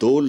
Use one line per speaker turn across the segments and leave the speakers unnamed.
2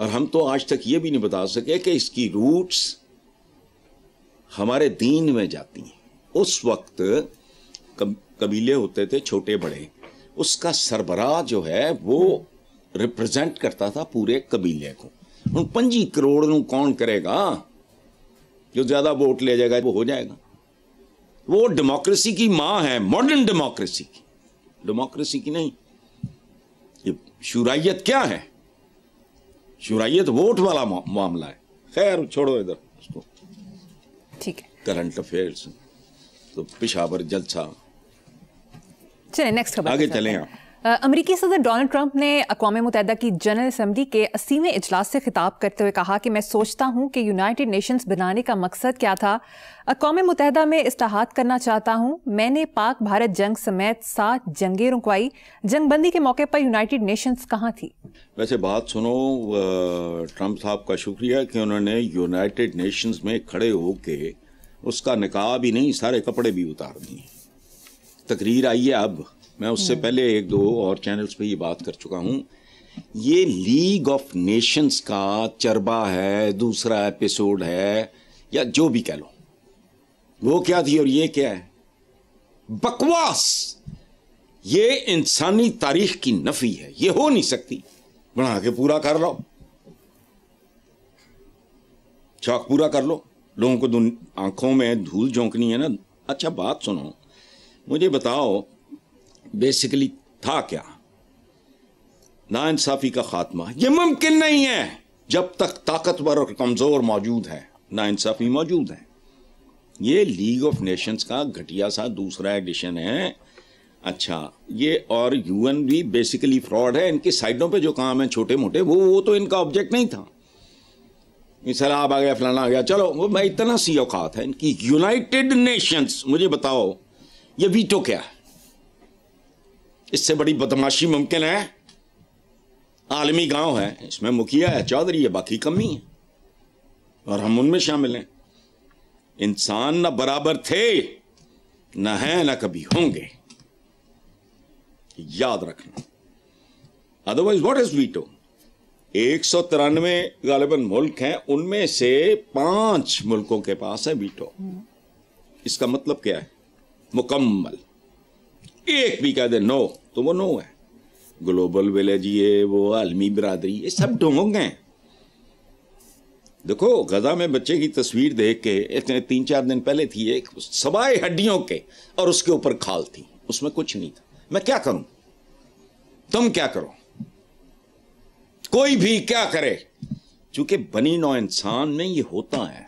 اور ہم تو آج تک یہ بھی نہیں بتا سکے کہ اس کی روٹس ہمارے دین میں جاتی ہیں. اس وقت قبیلے ہوتے تھے چھوٹے بڑے, اس کا سربراہ جو ہے وہ ریپرزینٹ کرتا تھا پورے قبیلے کو. 25 کروڑ کون کرے گا؟ جو زیادہ ووٹ لے جائے گا وہ ہو جائے گا. وہ ڈیموکریسی کی ماں ہے, ماڈرن ڈیموکریسی کی نہیں. یہ شورائیت کیا ہے؟ شورائیت ووٹ والا معاملہ ہے. خیر چھوڑو ادھر اس کو.
ٹھیک ہے,
کرنٹ افیئرس تو پشاور جلسہ.
چلیں نیکسٹ خبر
آگے چلیں آپ.
امریکی صدر ڈونلڈ ٹرمپ نے اقوام متحدہ کی جنرل اسمبلی کے 80ویں اجلاس سے خطاب کرتے ہوئے کہا کہ میں سوچتا ہوں کہ یونائٹڈ نیشنز بنانے کا مقصد کیا تھا. اقوام متحدہ میں اصلاحات کرنا چاہتا ہوں. میں نے پاک بھارت جنگ سمیت 7 جنگیں رکوائی. جنگ بندی کے موقع پر یونائٹڈ نیشنز کہاں تھی؟
ویسے بات سنو, ٹرمپ صاحب کا شکریہ کہ انہوں نے یونائٹڈ نیشنز میں کھڑے ہو کے اس کا نقاب ہی نہیں سارے کپڑے بھی اتار دیے. تقریر آئی ہے. اب میں اس سے پہلے 1-2 اور چینلز پہ یہ بات کر چکا ہوں. یہ لیگ آف نیشنز کا چربا ہے, دوسرا ایپیسوڈ ہے, یا جو بھی کہہ لو. وہ کیا تھی اور یہ کیا ہے؟ بکواس. یہ انسانی تاریخ کی نفی ہے. یہ ہو نہیں سکتی. بنا کے پورا کر لو, چاک پورا کر لو. لوگوں کو آنکھوں میں دھول جھونکنی ہے نا. اچھا بات سنو, مجھے بتاؤ بیسیکلی تھا کیا؟ نا انصافی کا خاتمہ. یہ ممکن نہیں ہے جب تک طاقتور اور کمزور موجود ہے, نا انصافی موجود ہے. یہ لیگ آف نیشنز کا گھٹیا سا دوسرا ایڈیشن ہے. اچھا یہ اور یو این بھی بیسیکلی فراڈ ہے. ان کی سائڈوں پہ جو کام ہیں چھوٹے موٹے وہ تو ان کا آبجیکٹ نہیں تھا. سیلاب آ گیا, فلانا آ گیا, چلو وہ میں اتنا سی اوقات ہے ان کی. یونائٹڈ نیشنز, مجھے بتاؤ یہ ویٹو کیا ہے؟ اس سے بڑی بدماشی ممکن ہے؟ عالمی گاؤں ہے, اس میں مکھیا ہے, چودھری ہے, باقی کمی ہے, اور ہم ان میں شامل ہیں. انسان نہ برابر تھے, نہ ہیں, نہ کبھی ہوں گے. یاد رکھنا. Otherwise what is veto? 193 غالباً ملک ہیں, ان میں سے 5 ملکوں کے پاس ہے ویٹو. اس کا مطلب کیا ہے؟ مکمل. ایک بھی کہہ دے نو تو وہ نو ہے. گلوبل ولیج یہ وہ عالمی برادری یہ سب ڈھونگ ہیں. دیکھو غزہ میں بچے کی تصویر دیکھ کے 3-4 دن پہلے تھی, ایک سوائے ہڈیوں کے اور اس کے اوپر کھال تھی, اس میں کچھ نہیں تھا. میں کیا کروں, تم کیا کرو, کوئی بھی کیا کرے, چونکہ بنی نوع انسان میں یہ ہوتا ہے.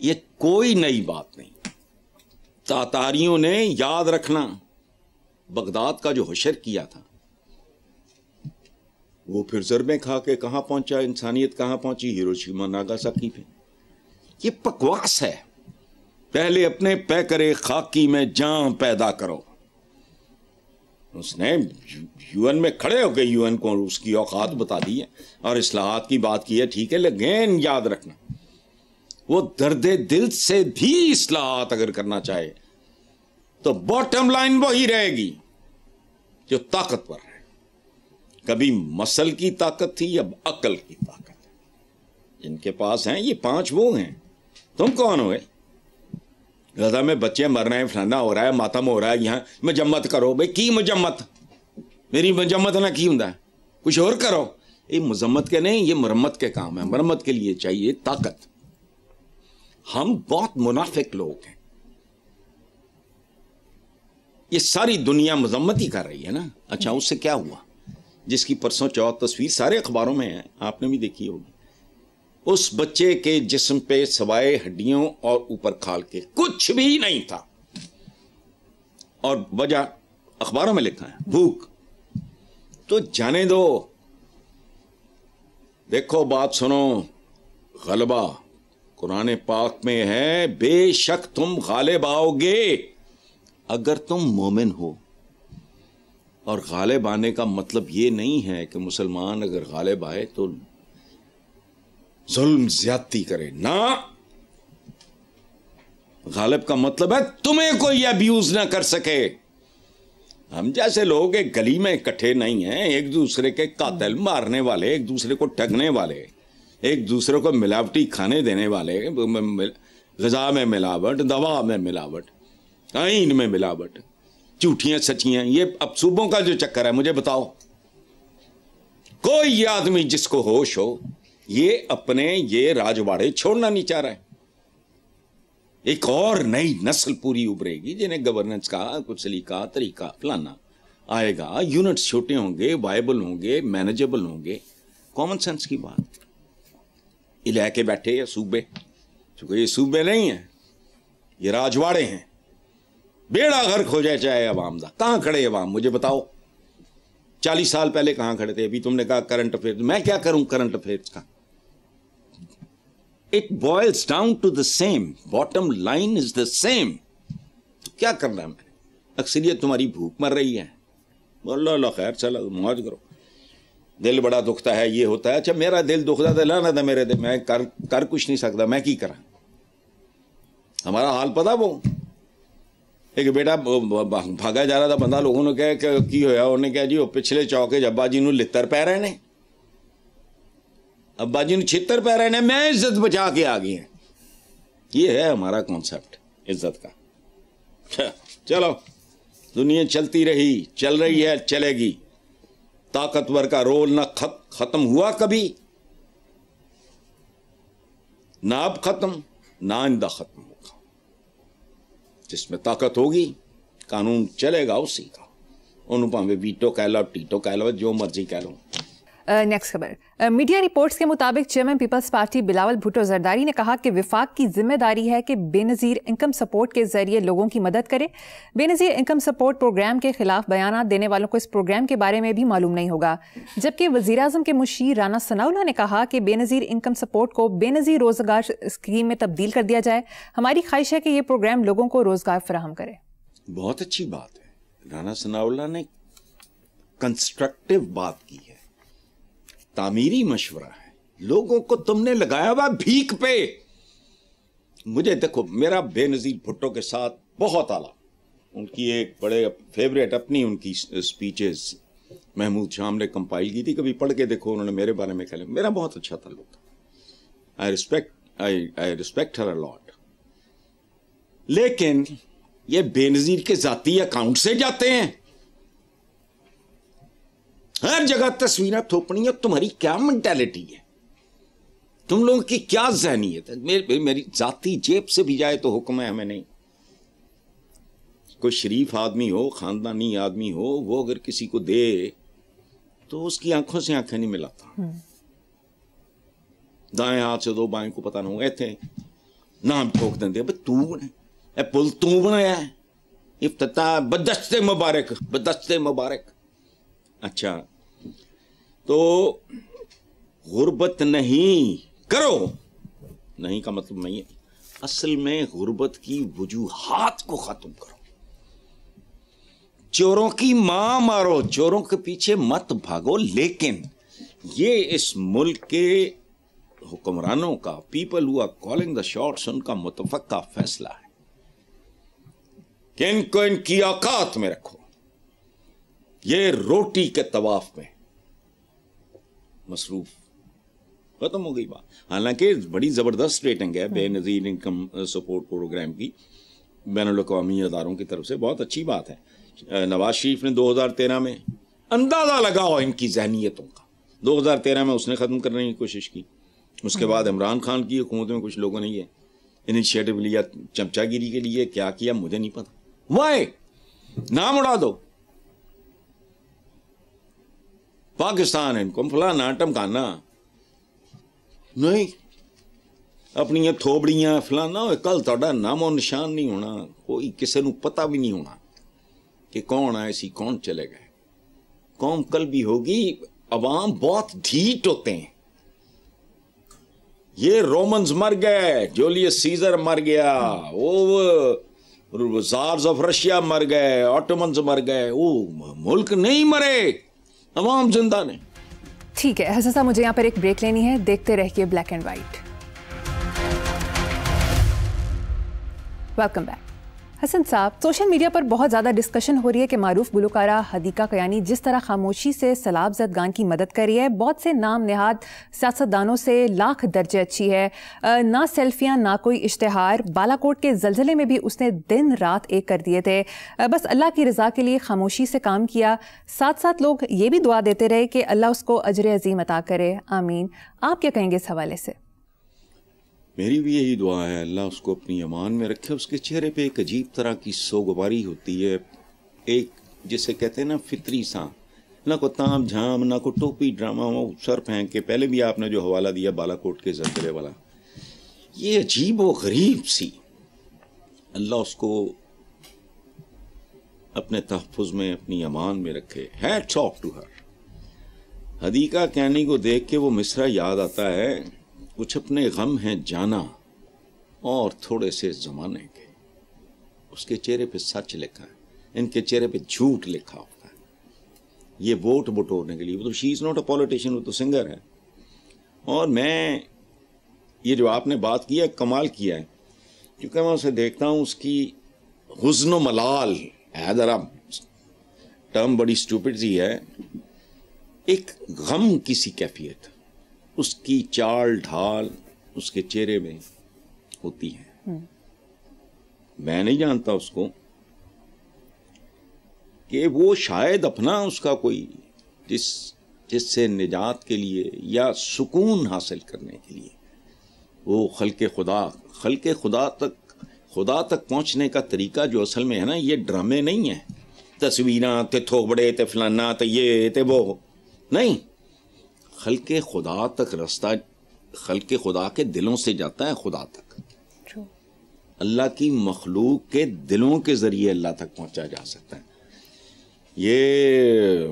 یہ کوئی نئی بات نہیں. تاتاریوں نے, یاد رکھنا, بغداد کا جو حشر کیا تھا وہ پھر ضربیں کھا کے کہاں پہنچا, انسانیت کہاں پہنچی؟ ہیروشیما ناگاساکی پہ. یہ بکواس ہے. پہلے اپنے پیکرے خاکی میں جان پیدا کرو. اس نے یو این میں کھڑے ہو کے یو این کو اس کی اوقات بتا دی ہے اور اصلاحات کی بات کی ہے. ٹھیک ہے, لیکن یاد رکھنا وہ درد دل سے بھی اصلاحات اگر کرنا چاہے تو باٹم لائن وہی رہے گی جو طاقتور ہے. کبھی مسل کی طاقت تھی, اب عقل کی طاقت ہے. جن کے پاس ہیں یہ 5 وہ ہیں. تم کون ہوئے؟ غزہ میں بچے مر رہے ہیں, فلانا ہو رہا ہے, ماتم ہو رہا ہے, یہاں مجمت کرو. بھائی کی مجمت؟ میری مجمت نہ کی ہوں, کچھ اور کرو. یہ مذمت کے نہیں, یہ مرمت کے کام ہے. مرمت کے لیے چاہیے طاقت. ہم بہت منافق لوگ ہیں. یہ ساری دنیا مذمت ہی کر رہی ہے نا. اچھا اس سے کیا ہوا؟ جس کی پرسوں چوتھ تصویر سارے اخباروں میں ہے, آپ نے بھی دیکھی ہوگی. اس بچے کے جسم پہ سوائے ہڈیوں اور اوپر کھال کے کچھ بھی نہیں تھا, اور وجہ اخباروں میں لکھا ہے, بھوک. تو جانے دو. دیکھو بات سنو, غلبہ قرآن پاک میں ہے, بے شک تم غالب آؤ گے اگر تم مومن ہو. اور غالب آنے کا مطلب یہ نہیں ہے کہ مسلمان اگر غالب آئے تو ظلم زیادتی کرے. نہ, غالب کا مطلب ہے تمہیں کوئی ابیوز نہ کر سکے, ہم جیسے لوگ ایک گلی میں اکٹھے نہیں ہیں, ایک دوسرے کے قاتل مارنے والے, ایک دوسرے کو ٹھگنے والے, ایک دوسرے کو ملاوٹی کھانے دینے والے, غذا میں ملاوٹ, دوا میں ملاوٹ, آئین میں ملاوٹ, جھوٹیاں سچیاں, یہ اب صوبوں کا جو چکر ہے مجھے بتاؤ, کوئی آدمی جس کو ہوش ہو یہ اپنے یہ راجواڑے چھوڑنا نہیں چاہ رہا ہے. ایک اور نئی نسل پوری ابھرے گی جنہیں گورننس کا کچھ سلیقہ طریقہ فلانا آئے گا, یونٹس چھوٹے ہوں گے, وائبل ہوں گے, مینیجبل ہوں گے. کامن سینس کی بات. یہ لے کے بیٹھے یہ صوبے, چونکہ یہ صوبے نہیں ہیں, یہ راجواڑے ہیں. بیڑا غرق ہو جائے چاہے عوام دا. کہاں کھڑے عوام مجھے بتاؤ؟ 40 سال پہلے کہاں کھڑے تھے؟ ابھی تم نے کہا کرنٹ افیئر, میں کیا کروں کرنٹ افیئرس کا؟ It boils down to the same. Bottom line is the same. تو کیا کرنا ہے میں نے؟ اکثریت تمہاری بھوک مر رہی ہے. اللہ خیر, چلو موج کرو. دل بڑا دکھتا ہے, یہ ہوتا ہے. اچھا میرا دل دکھتا تھا, لانا تھا میرے دل, میں کر کچھ نہیں سکتا, میں کی کرا. ہمارا حال پتا, وہ ایک بیٹا بھاگا جا رہا تھا بندہ, لوگوں نے کہا کہ کی ہویا, انہوں نے کہا جی وہ پچھلے چوکے ابا جی نو لتر پہ رہے نے, ابا جی نے 76 پہ رہے نے, میں عزت بچا کے آ گئی ہیں. یہ ہے ہمارا کانسیپٹ عزت کا. چلو دنیا چلتی رہی, چل رہی ہے, چلے گی. طاقتور کا رول نہ ختم ہوا کبھی, نہ اب ختم, نہ آئندہ ختم ہوگا. جس میں طاقت ہوگی قانون چلے گا اسی کا. انہوں پاویں ویٹو کہہ لو, ٹیٹو کہہ لو, جو مرضی کہہ لو.
نیکسٹ خبر. میڈیا رپورٹس کے مطابق چیئرمین پیپلز پارٹی بلاول بھٹو زرداری نے کہا کہ وفاق کی ذمہ داری ہے کہ بے نظیر انکم سپورٹ کے ذریعے لوگوں کی مدد کرے. بے نظیر انکم سپورٹ پروگرام کے خلاف بیانات دینے والوں کو اس پروگرام کے بارے میں بھی معلوم نہیں ہوگا. جبکہ وزیر اعظم کے مشیر رانا ثناءاللہ نے کہا کہ بے نظیر انکم سپورٹ کو بے نظیر روزگار اسکیم میں تبدیل کر دیا جائے. ہماری خواہش ہے کہ یہ پروگرام لوگوں کو روزگار فراہم کرے.
بہت اچھی بات ہے. رانا ثناءاللہ نے کنسٹرکٹیو بات کی ہے, تعمیری مشورہ ہے. لوگوں کو تم نے لگایا ہوا بھیک پہ. مجھے دیکھو, میرا بے نظیر بھٹو کے ساتھ بہت اعلیٰ, ان کی ایک بڑے فیوریٹ اپنی ان کی سپیچز محمود شام نے کمپائل کی تھی, کبھی پڑھ کے دیکھو, انہوں نے میرے بارے میں کہا. میرا بہت اچھا تعلق تھا. I respect her a lot. لیکن یہ بے نظیر کے ذاتی اکاؤنٹ سے جاتے ہیں, ہر جگہ تصویریں تھوپنی ہے. تمہاری کیا مینٹیلٹی ہے, تم لوگوں کی کیا ذہنیت ہے؟ میری ذاتی جیب سے بھی جائے تو حکم ہے ہمیں نہیں. کوئی شریف آدمی ہو, خاندانی آدمی ہو, وہ اگر کسی کو دے تو اس کی آنکھوں سے آنکھیں نہیں ملاتا. دائیں ہاتھ سے دو بائیں کو پتہ نہ ہو, ایتھے نام ٹھوک دیں دے اے پل تو بنایا ہے, افتتاح بدست مبارک, بدست مبارک. اچھا تو غربت نہیں کرو, نہیں کا مطلب نہیں ہے, اصل میں غربت کی وجوہات کو ختم کرو. چوروں کی ماں مارو, چوروں کے پیچھے مت بھاگو. لیکن یہ اس ملک کے حکمرانوں کا, people who are calling the shots, ان کا متفقہ فیصلہ ہے کہ ان کو ان کی اوقات میں رکھو. یہ روٹی کے طواف میں مصروف, ختم ہو گئی بات. حالانکہ بڑی زبردست ریٹنگ ہے بے نظیر انکم سپورٹ پروگرام کی بین الاقوامی اداروں کی طرف سے, بہت اچھی بات ہے. نواز شریف نے 2013 میں, اندازہ لگاؤ ان کی ذہنیتوں کا, 2013 میں اس نے ختم کرنے کی کوشش کی. اس کے بعد عمران خان کی حکومت میں کچھ لوگوں نے یہ انیشیٹو لیا, چمچا گیری کے لیے کیا کیا مجھے نہیں پتا. وائے نام اڑا دو, پاکستان ان کو فلانا ٹمکانا نہیں, اپنی تھوبڑیاں فلانا. کل تہاڈا نام و نشان نہیں ہونا, کوئی کسی نو پتہ بھی نہیں ہونا کہ کون آئے سی کون چلے گئے. قوم کل بھی ہوگی. عوام بہت ڈھیٹ ہوتے ہیں. یہ رومنز مر گئے, جولیس سیزر مر گیا, وہ زارز آف رشیا مر گئے, آٹومنز مر گئے, وہ ملک نہیں مرے, عوام زندہ نے.
ٹھیک ہے حسن صاحب, مجھے یہاں پر ایک بریک لینی ہے, دیکھتے رہیے black and white. Welcome back. Hasan sahab, social media پر بہت زیادہ ڈسکشن ہو رہی ہے کہ معروف گلوکارہ حدیقہ کیانی جس طرح خاموشی سے سیلاب زدگان کی مدد کر رہی ہے، بہت سے نام نہاد سیاستدانوں سے لاکھ درجے اچھی ہے، نہ سیلفیاں نہ کوئی اشتہار، بالا کوٹ کے زلزلے میں بھی اس نے دن رات ایک کر دیے تھے، بس اللہ کی رضا کے لیے خاموشی سے کام کیا، ساتھ ساتھ لوگ یہ بھی دعا دیتے رہے کہ اللہ اس کو اجر عظیم عطا کرے، آمین۔ آپ کیا کہیں گے اس حوالے سے؟
میری بھی یہی دعا ہے، اللہ اس کو اپنی امان میں رکھے۔ اس کے چہرے پہ ایک عجیب طرح کی سوگواری ہوتی ہے، ایک جسے کہتے ہیں نا فطری سا، نہ کو تام جھام نہ کو ٹوپی ڈرامہ، وہ سر پھینک کے، پہلے بھی آپ نے جو حوالہ دیا بالا کوٹ کے زلزلے والا، یہ عجیب و غریب سی، اللہ اس کو اپنے تحفظ میں اپنی امان میں رکھے۔ Hats off to her. Hadiqa Kiani کو دیکھ کے وہ مصرع یاد آتا ہے، کچھ اپنے غم ہیں جانا اور تھوڑے سے زمانے کے۔ اس کے چہرے پہ سچ لکھا ہے، ان کے چہرے پہ جھوٹ لکھا ہوتا ہے، یہ ووٹ بٹورنے کے لیے۔ وہ تو شی از ناٹ اے پولیٹیشین، وہ تو سنگر ہے۔ اور میں یہ جو آپ نے بات کی ہے کمال کیا ہے، کیونکہ میں اسے دیکھتا ہوں، اس کی حزن و ملال ہے، ذرا ٹرم بڑی اسٹوپڈ سی ہے، ایک غم کی سی کیفیت اس کی چال ڈھال اس کے چہرے میں ہوتی ہے۔ میں نہیں جانتا اس کو کہ وہ شاید اپنا اس کا کوئی جس سے نجات کے لیے یا سکون حاصل کرنے کے لیے وہ خلق خدا تک پہنچنے کا طریقہ جو اصل میں ہے نا، یہ ڈرامے نہیں ہیں، تصویراں تے تھوبڑے تے فلانا تے یہ تے وہ نہیں، خلق خدا تک رستہ خلق خدا کے دلوں سے جاتا ہے خدا تک، اللہ کی مخلوق کے دلوں کے ذریعے اللہ تک پہنچا جا سکتا ہے۔ یہ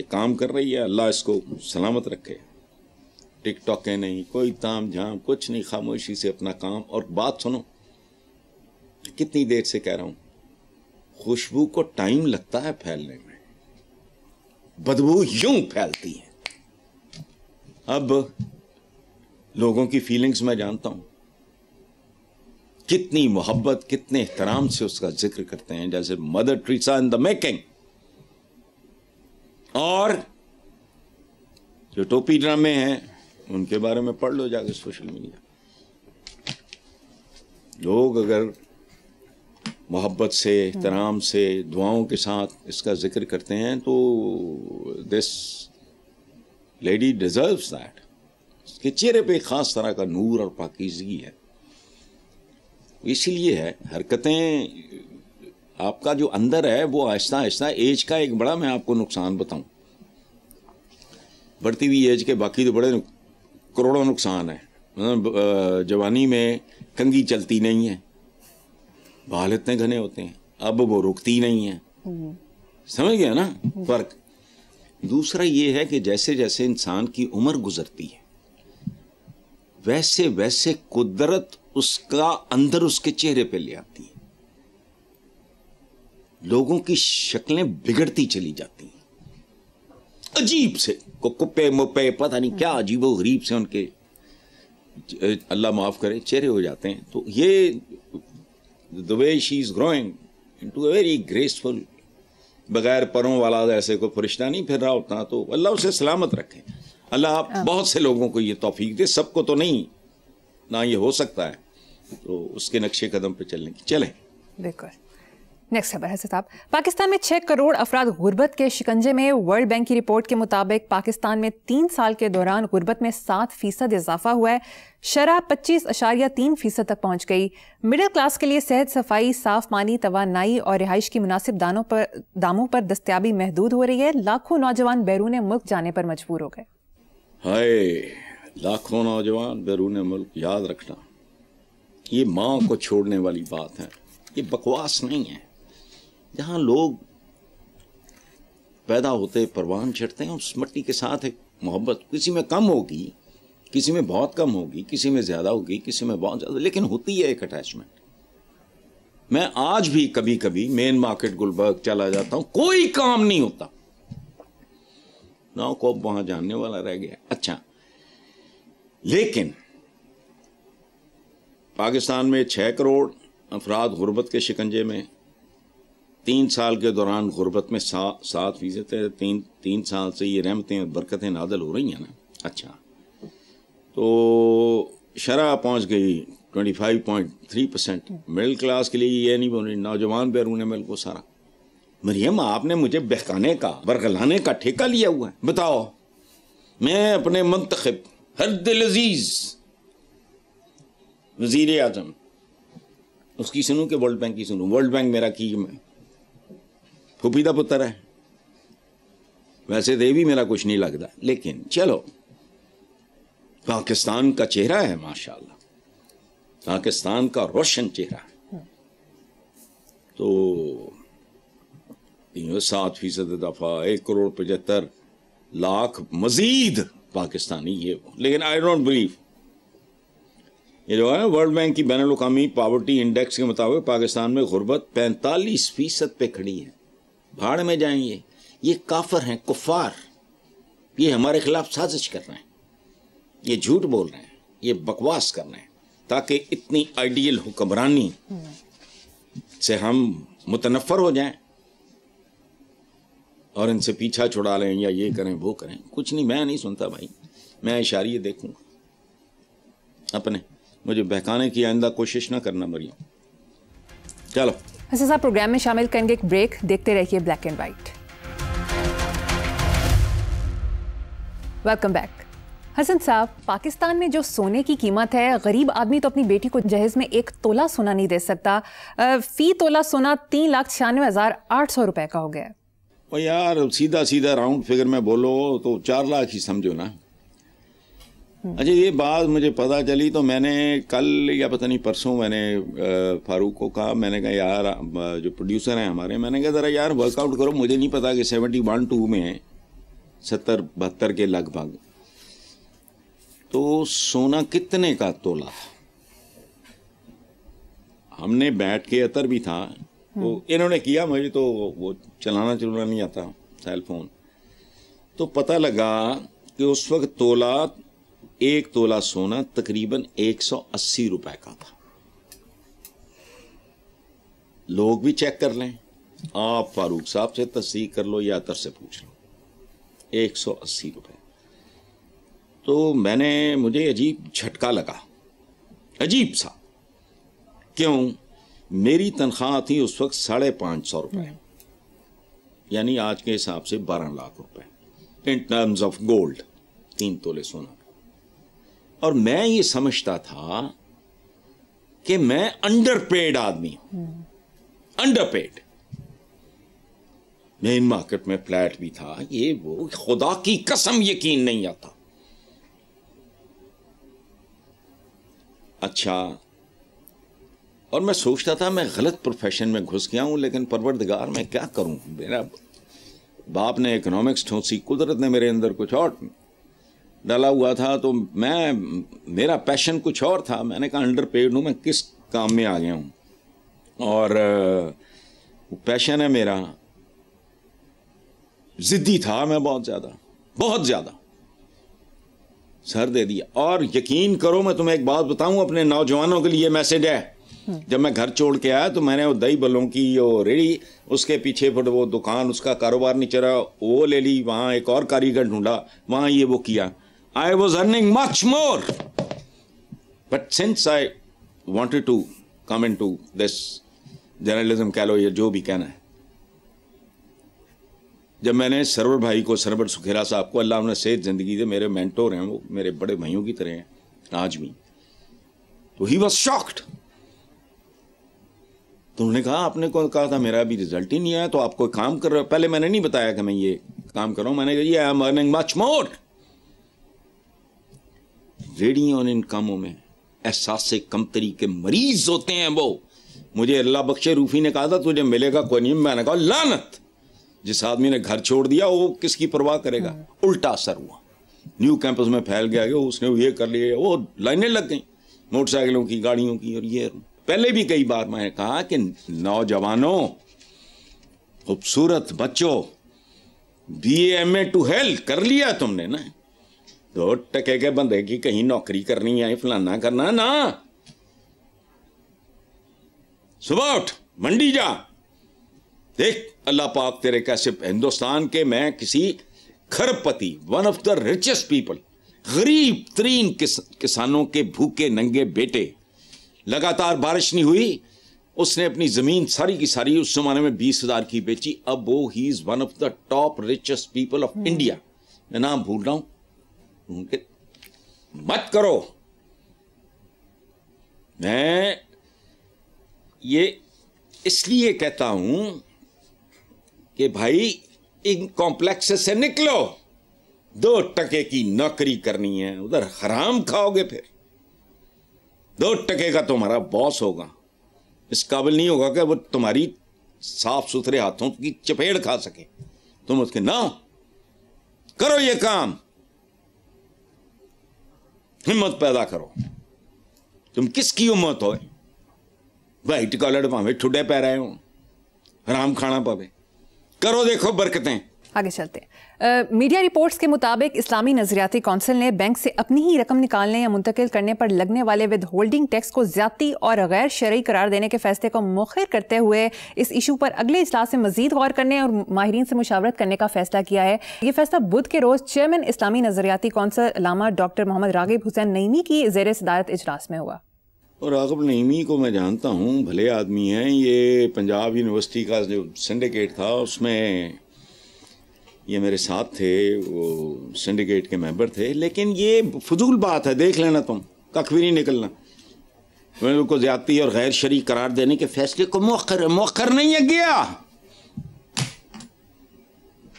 کام کر رہی ہے، اللہ اس کو سلامت رکھے۔ ٹک ٹاک ہے نہیں، کوئی تام جھام کچھ نہیں، خاموشی سے اپنا کام۔ اور بات سنو، کتنی دیر سے کہہ رہا ہوں، خوشبو کو ٹائم لگتا ہے پھیلنے میں، بدبو یوں پھیلتی ہے۔ اب لوگوں کی فیلنگز میں جانتا ہوں، کتنی محبت کتنے احترام سے اس کا ذکر کرتے ہیں، جیسے mother Teresa in the making. اور جو ٹوپی ڈرامے ہیں ان کے بارے میں پڑھ لو جا کے سوشل میڈیا۔ لوگ اگر محبت سے احترام سے دعاؤں کے ساتھ اس کا ذکر کرتے ہیں تو دس لیڈی ڈیزروز دیٹ۔ اس کے چہرے پہ ایک خاص طرح کا نور اور پاکیزگی ہے، اسی لیے ہے حرکتیں آپ کا جو اندر ہے وہ آہستہ آہستہ ایج کا ایک بڑا، میں آپ کو نقصان بتاؤں، بڑھتی ہوئی ایج کے باقی تو بڑے کروڑوں نقصان ہیں۔ جوانی میں کنگھی چلتی نہیں ہے، بال اتنے گھنے ہوتے ہیں، اب وہ رکتی نہیں ہے، سمجھ گیا نا فرق۔ دوسرا یہ ہے کہ جیسے جیسے انسان کی عمر گزرتی ہے ویسے ویسے قدرت اس کا اندر اس کے چہرے پہ لے آتی ہے، لوگوں کی شکلیں بگڑتی چلی جاتی ہیں، عجیب سے کپے مپے پتہ نہیں کیا عجیب و غریب سے ان کے اللہ معاف کرے چہرے ہو جاتے ہیں۔ تو یہ the way she is growing into a very graceful، بغیر پروں والا ایسے کوئی فرشتہ نہیں پھر رہا ہوتا، تو اللہ اسے سلامت رکھے۔ اللہ بہت سے لوگوں کو یہ توفیق دے، سب کو تو نہیں، نہ یہ ہو سکتا ہے، تو اس کے نقشے قدم پہ چلنے کی چلیں۔ بالکل۔
نیکسٹ خبر ہے صاحب، پاکستان میں 6 کروڑ افراد غربت کے شکنجے میں۔ ورلڈ بینک کی رپورٹ کے مطابق پاکستان میں 3 سال کے دوران غربت میں 7% اضافہ ہوا ہے، شرح 25.3% تک پہنچ گئی۔ مڈل کلاس کے لیے صحت، صفائی، صاف پانی، توانائی اور رہائش کی مناسب داموں پر دستیابی محدود ہو رہی ہے۔ لاکھوں نوجوان بیرون ملک جانے پر مجبور ہو گئے۔
ہائے، لاکھوں نوجوان بیرون ملک، یاد رکھنا یہ ماں کو چھوڑنے والی بات ہے، یہ بکواس نہیں ہے۔ جہاں لوگ پیدا ہوتے پروان چڑھتے ہیں، اس مٹی کے ساتھ ایک محبت، کسی میں کم ہوگی، کسی میں بہت کم ہوگی، کسی میں زیادہ ہوگی، کسی میں بہت زیادہ، لیکن ہوتی ہے ایک اٹیچمنٹ۔ میں آج بھی کبھی کبھی مین مارکیٹ گلبرگ چلا جاتا ہوں، کوئی کام نہیں ہوتا، نہ کو وہاں جاننے والا رہ گیا۔ اچھا، لیکن پاکستان میں 6 کروڑ افراد غربت کے شکنجے میں، 3 سال کے دوران غربت میں 7% ہے، 3 سال سے یہ رحمتیں اور برکتیں نازل ہو رہی ہیں نا. اچھا، تو شرح پہنچ گئی 25.3%. مڈل کلاس کے لیے یہ نہیں بول رہی، نوجوان بیرون ملک کو سارا. مریم آپ نے مجھے بہکانے کا، برگلانے کا ٹھیکہ لیا ہوا ہے. بتاؤ، میں اپنے منتخب ہر دل عزیز وزیر اعظم اس کی سنوں کہ ورلڈ بینک کی سنوں؟ ورلڈ بینک میرا کی پھوپھی دا پتر ہے، ویسے تو یہ بھی میرا کچھ نہیں لگتا، لیکن چلو پاکستان کا چہرہ ہے ماشاءاللہ، پاکستان کا روشن چہرہ ہے. تو 7% دفعہ 1.75 کروڑ مزید پاکستانی یہ وہ. لیکن آئی ڈونٹ بلیو، یہ جو ہے ورلڈ بینک کی بین الاقوامی پاورٹی انڈیکس کے مطابق پاکستان میں غربت 45% پہ کھڑی ہے. بھاڑ میں جائیں یہ کافر ہیں، کفار، یہ ہمارے خلاف سازش کر رہے ہیں، یہ جھوٹ بول رہے ہیں، یہ بکواس کر رہے ہیں تاکہ اتنی آئیڈیل حکمرانی سے ہم متنفر ہو جائیں اور ان سے پیچھا چھڑا لیں یا یہ کریں وہ کریں. کچھ نہیں، میں نہیں سنتا بھائی، میں اشاریے دیکھوں گا اپنے. مجھے بہکانے کی آئندہ کوشش نہ کرنا مریم. چلو
حسن صاحب پروگرام میں شامل کریں گے ایک بریک، دیکھتے رہیے black and white. Welcome back. Hasan sahab, Pakistan میں جو سونے کی قیمت ہے، غریب آدمی تو اپنی بیٹی کو جہیز میں 1 تولہ سونا نہیں دے سکتا. فی تولہ سونا 3,96,800 روپے کا ہو گیا.
اور یار سیدھا راؤنڈ فگر میں بولو تو 4 لاکھ ہی سمجھو نا. اچھا، یہ بات مجھے پتا چلی تو میں نے کل یا پتہ نہیں پرسوں میں نے فاروق کو کہا، میں نے کہا یار جو پروڈیوسر ہیں ہمارے، میں نے کہا ذرا یار ورک آؤٹ کرو، مجھے نہیں پتا کہ 71-2 میں 70-72 کے لگ بھگ تو سونا کتنے کا تولا. ہم نے بیٹھ کے عطر بھی تھا، تو انہوں نے کیا، مجھے تو وہ چلانا نہیں آتا سیل فون، تو پتہ لگا کہ اس وقت تولا، 1 تولہ سونا تقریباً 180 روپے کا تھا. لوگ بھی چیک کر لیں، آپ فاروق صاحب سے تصدیق کر لو یا عطر سے پوچھ لو، 180 روپے. تو مجھے عجیب جھٹکا لگا، عجیب سا. کیوں؟ میری تنخواہ تھی اس وقت 550 روپے، یعنی آج کے حساب سے 12 لاکھ روپے ان ٹرمز آف گولڈ، 3 تولے سونا. اور میں یہ سمجھتا تھا کہ میں انڈر پیڈ آدمی ہوں، انڈر پیڈ. مین مارکیٹ میں فلیٹ بھی تھا، یہ وہ، خدا کی قسم یقین نہیں آتا. اچھا، اور میں سوچتا تھا میں غلط پروفیشن میں گھس گیا ہوں، لیکن پروردگار میں کیا کروں، میرا باپ نے اکنامکس ٹھونسی، قدرت نے میرے اندر کچھ اور ڈالا ہوا تھا، تو میرا پیشن کچھ اور تھا. میں نے کہا انڈر پیڈ ہوں، میں کس کام میں آ گیا ہوں. اور پیشن ہے میرا، ضدی تھا میں بہت زیادہ سر دے دیا. اور یقین کرو، میں تمہیں ایک بات بتاؤں، اپنے نوجوانوں کے لیے میسج ہے. جب میں گھر چھوڑ کے آیا تو میں نے وہ دہی بلوں کی ریڑھی، اس کے پیچھے پھر وہ دکان، اس کا کاروبار نہیں چلا، وہ لے لی، وہاں ایک اور کاریگر ڈھونڈا، وہاں یہ وہ کیا. I was earning much more. But since I wanted to come into this journalism, کہہ لو یا جو بھی کہنا ہے، جب میں نے سرور بھائی کو، سرور سکھیرا صاحب کو، اللہ انہیں صحت زندگی دے، میرے مینٹور ہیں، وہ میرے بڑے بھائیوں کی طرح ہیں آج بھی، تو he was shocked. تو انہوں نے کہا آپ نے کہا تھا میرا ابھی رزلٹ ہی نہیں آیا، تو آپ کوئی کام کر رہے ہو؟ پہلے میں نے نہیں بتایا کہ میں یہ کام کر رہا ہوں، میں نے کہا I am earning much more. ریڑھیوں اور ان کاموں میں احساس کمتری کے مریض ہوتے ہیں. وہ مجھے اللہ بخشے روفی نے کہا تھا تجھے ملے گا کوئی نہیں، میں نے کہا لعنت، جس آدمی نے گھر چھوڑ دیا وہ کس کی پرواہ کرے گا. الٹا اثر ہوا، نیو کیمپس میں پھیل گیا کہ اس نے یہ کر لیا، وہ لائنیں لگ گئیں موٹر سائیکلوں کی، گاڑیوں کی. اور یہ پہلے بھی کئی بار میں نے کہا کہ نوجوانوں، خوبصورت بچوں، BA MA ٹو ہیل کر لیا تم نے نا، 2 ٹکے کے بندے کی کہیں نوکری کرنی ہے، فلانا کرنا نا. صبح اٹھ منڈی جا, دیکھ اللہ پاک تیرے کیسے ہندوستان کے میں کسی کھرب پتی, one of the richest people, غریب ترین کسانوں کے بھوکے ننگے بیٹے, لگاتار بارش نہیں ہوئی, اس نے اپنی زمین ساری کی ساری اس زمانے میں 20,000 کی بیچی. اب وہ ہی is one of the top richest people of India. میں نام بھول رہا ہوں, مت کرو. میں یہ اس لیے کہتا ہوں کہ بھائی ان کمپلیکس سے نکلو. 2 ٹکے کی نوکری کرنی ہے, ادھر حرام کھاؤ گے, پھر 2 ٹکے کا تمہارا باس ہوگا, اس قابل نہیں ہوگا کہ وہ تمہاری صاف ستھرے ہاتھوں کی چپیڑ کھا سکے. تم اس کے نہ کرو یہ کام, ہمت پیدا کرو. تم کس کی امت ہو, وائٹ کالر پاوے ٹھڈے پہ رہے ہوں, حرام کھانا پوے, کرو دیکھو برکتیں.
آگے چلتے ہیں. میڈیا رپورٹس کے مطابق اسلامی نظریاتی کونسل نے بینک سے اپنی ہی رقم نکالنے یا منتقل کرنے پر لگنے والے ود ہولڈنگ ٹیکس کو زیادتی اور غیر شرعی قرار دینے کے فیصلے کو مؤخر کرتے ہوئے اس ایشو پر اگلے اجلاس میں مزید غور کرنے اور ماہرین سے مشاورت کرنے کا فیصلہ کیا ہے. یہ فیصلہ بدھ کے روز چیئرمین اسلامی نظریاتی کونسل علامہ ڈاکٹر محمد راغب حسین نعیمی کی زیر صدارت اجلاس میں ہوا.
اور راغب نعیمی کو میں جانتا ہوں, بھلے آدمی ہیں. یہ پنجاب یونیورسٹی کا جو سنڈیکیٹ تھا اس میں یہ میرے ساتھ تھے, وہ سنڈیکیٹ کے ممبر تھے. لیکن یہ فضول بات ہے, دیکھ لینا تم, کخ بھی نہیں نکلنا. ان کو زیادتی اور غیر شرعی قرار دینے کے فیصلے کو مؤخر نہیں ہے گیا.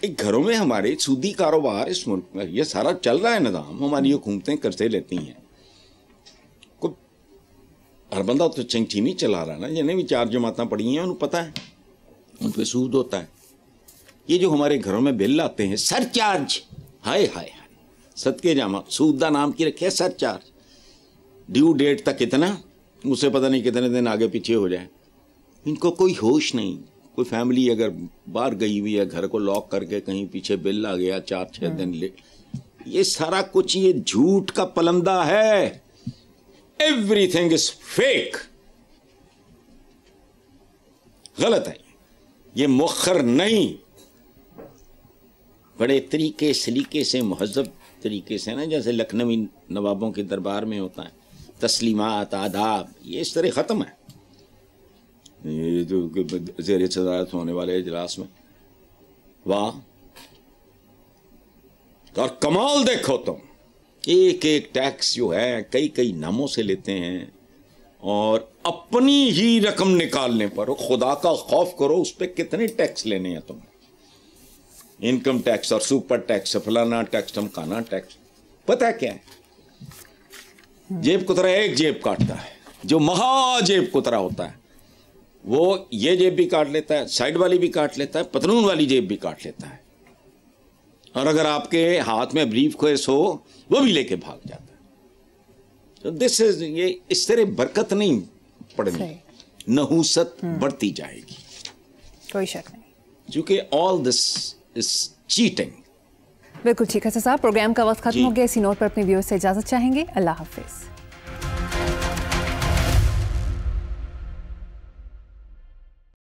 ایک گھروں میں ہمارے سودی کاروبار اس ملک میں یہ سارا چل رہا ہے نظام. ہماری حکومتیں قرضے لیتی ہیں, ہر بندہ تو چنگٹھی نہیں چلا رہا نا. جنہیں بھی 4 جماعتیں پڑھی ہیں انہوں پتہ ہے ان پہ سود ہوتا ہے. یہ جو ہمارے گھروں میں بل آتے ہیں سر چارج, ہائے ہائے ہائے, صدقے جامع سود دا نام کی رکھے سر چارج. ڈیو ڈیٹ تک اتنا, اسے پتہ نہیں کتنے دن آگے پیچھے ہو جائیں. ان کو کوئی ہوش نہیں. کوئی فیملی اگر باہر گئی ہوئی ہے, گھر کو لاک کر کے کہیں پیچھے بل آ گیا 4-6 دن لے, یہ سارا کچھ یہ جھوٹ کا پلندہ ہے. Every thing is fake. غلط ہے یہ, مؤخر نہیں. بڑے طریقے سلیقے سے, مہذب طریقے سے نا, جیسے لکھنوی نوابوں کے دربار میں ہوتا ہے, تسلیمات آداب, یہ اس طرح ختم ہے. یہ جو زیر صدارت ہونے والے اجلاس میں, واہ, اور کمال دیکھو تم, ایک ایک ٹیکس جو ہے کئی ناموں سے لیتے ہیں, اور اپنی ہی رقم نکالنے پر خدا کا خوف کرو, اس پہ کتنے ٹیکس لینے ہیں تم. انکم ٹیکس اور سپر ٹیکس, فلانا ٹیکس, ٹمکانا ٹیکس. پتہ کیا ہے, جیب کترا ایک جیب کاٹتا ہے. جو مہا جیب کترا ہوتا ہے وہ یہ جیب بھی کاٹ لیتا ہے, سائڈ والی بھی کاٹ لیتا ہے, پتلون والی جیب بھی کاٹ لیتا ہے, اور اگر آپ کے ہاتھ میں بریف کیس ہو وہ بھی لے کے بھاگ جاتا ہے. تو دس از, یہ اس طرح برکت نہیں پڑنی, نحوست بڑھتی جائے گی,
کوئی شک نہیں,
کیونکہ آل دس از چیٹنگ.
بالکل ٹھیک ہے صاحب, پروگرام کا وقت ختم ہو گیا. اسی نوٹ پر اپنے ویورز سے اجازت چاہیں گے. اللہ حافظ.